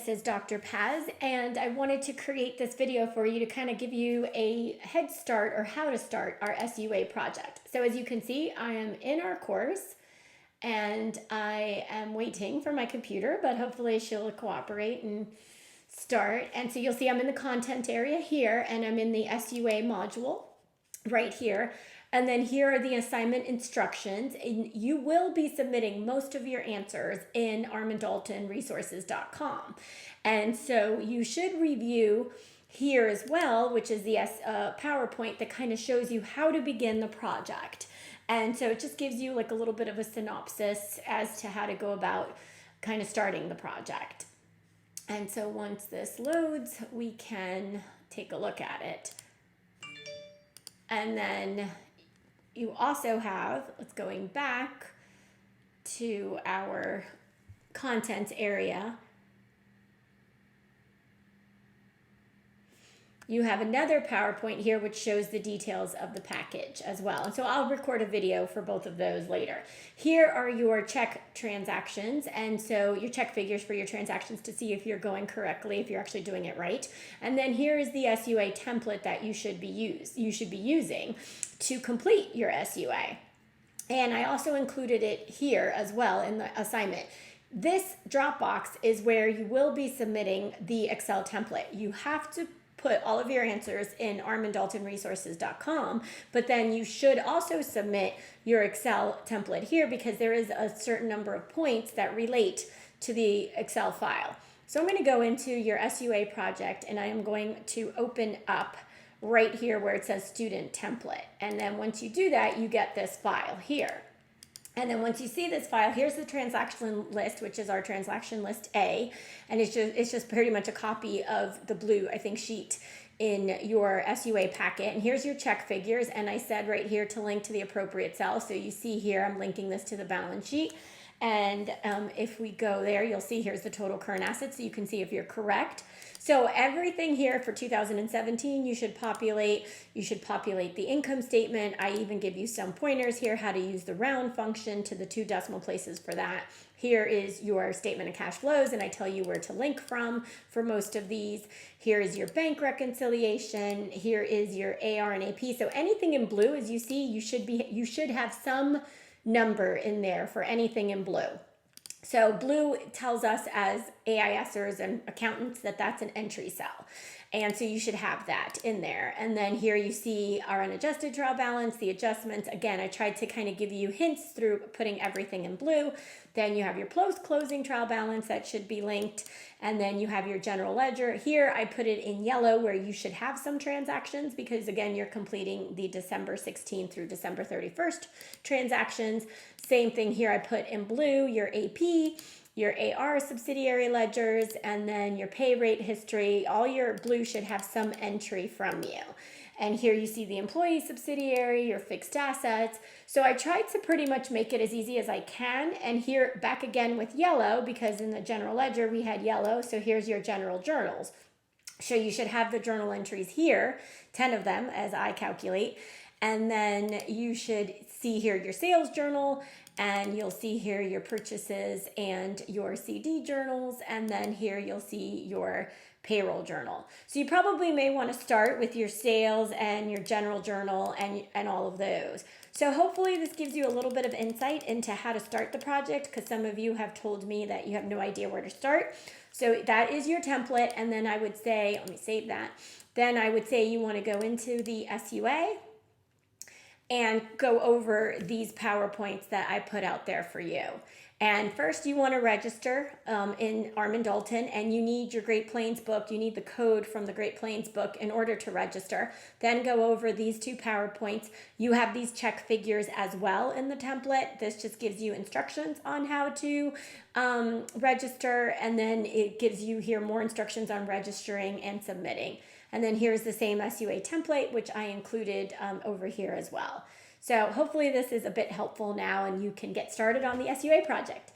this is Dr. Paz, and I wanted to create this video for you to kind of give you a head start or how to start our SUA project. So as you can see, I am in our course and I am waiting for my computer, but hopefully she'll cooperate and start. And so you'll see I'm in the content area here and I'm in the SUA module right here. And then here are the assignment instructions. And you will be submitting most of your answers in armandaltonresources.com. And so you should review here as well, which is the PowerPoint that kind of shows you how to begin the project. And so it just gives you like a little bit of a synopsis as to how to go about kind of starting the project. And so once this loads, we can take a look at it. And then you also have, let's going back to our content area. You have another PowerPoint here which shows the details of the package as well. And so I'll record a video for both of those later. Here are your check transactions, and so your check figures for your transactions to see if you're going correctly, if you're actually doing it right. And then here is the SUA template that you should be using to complete your SUA. And I also included it here as well in the assignment. This Dropbox is where you will be submitting the Excel template. You have to put all of your answers in armandaltonresources.com, but then you should also submit your Excel template here because there is a certain number of points that relate to the Excel file. So I'm going to go into your SUA project and I am going to open up right here where it says student template. And then once you do that, you get this file here. And then once you see this file, here's the transaction list, which is our transaction list A. And it's just pretty much a copy of the blue, I think, sheet in your SUA packet. And here's your check figures. And I said right here to link to the appropriate cell. So you see here, I'm linking this to the balance sheet. And if we go there, you'll see here's the total current assets, so you can see if you're correct. So everything here for 2017, you should populate the income statement. I even give you some pointers here, how to use the round function to the 2 decimal places for that. Here is your statement of cash flows, and I tell you where to link from for most of these. Here is your bank reconciliation. Here is your AR and AP. So anything in blue, as you see, you should have some number in there for anything in blue. So blue tells us as AISers and accountants that that's an entry cell. And so you should have that in there. And then here you see our unadjusted trial balance, the adjustments. Again, I tried to kind of give you hints through putting everything in blue. Then you have your post-closing trial balance that should be linked. And then you have your general ledger. Here I put it in yellow where you should have some transactions because again, you're completing the December 16th through December 31st transactions. Same thing here, I put in blue your AP, your AR subsidiary ledgers, and then your pay rate history. All your blue should have some entry from you. And here you see the employee subsidiary, your fixed assets. So I tried to pretty much make it as easy as I can. And here back again with yellow, because in the general ledger we had yellow. So here's your general journals. So you should have the journal entries here, 10 of them as I calculate. And then you should see here your sales journal, and you'll see here your purchases and your CD journals, and then here you'll see your payroll journal. So you probably may want to start with your sales and your general journal and all of those. So hopefully this gives you a little bit of insight into how to start the project, because some of you have told me that you have no idea where to start. So that is your template, and then I would say, let me save that. Then I would say you want to go into the SUA and go over these PowerPoints that I put out there for you. And first you want to register in Armand Dalton, and you need your Great Plains book. You need the code from the Great Plains book in order to register. Then go over these 2 PowerPoints. You have these check figures as well in the template. This just gives you instructions on how to register, and then it gives you here more instructions on registering and submitting. And then here's the same SUA template, which I included over here as well. So hopefully this is a bit helpful now and you can get started on the SUA project.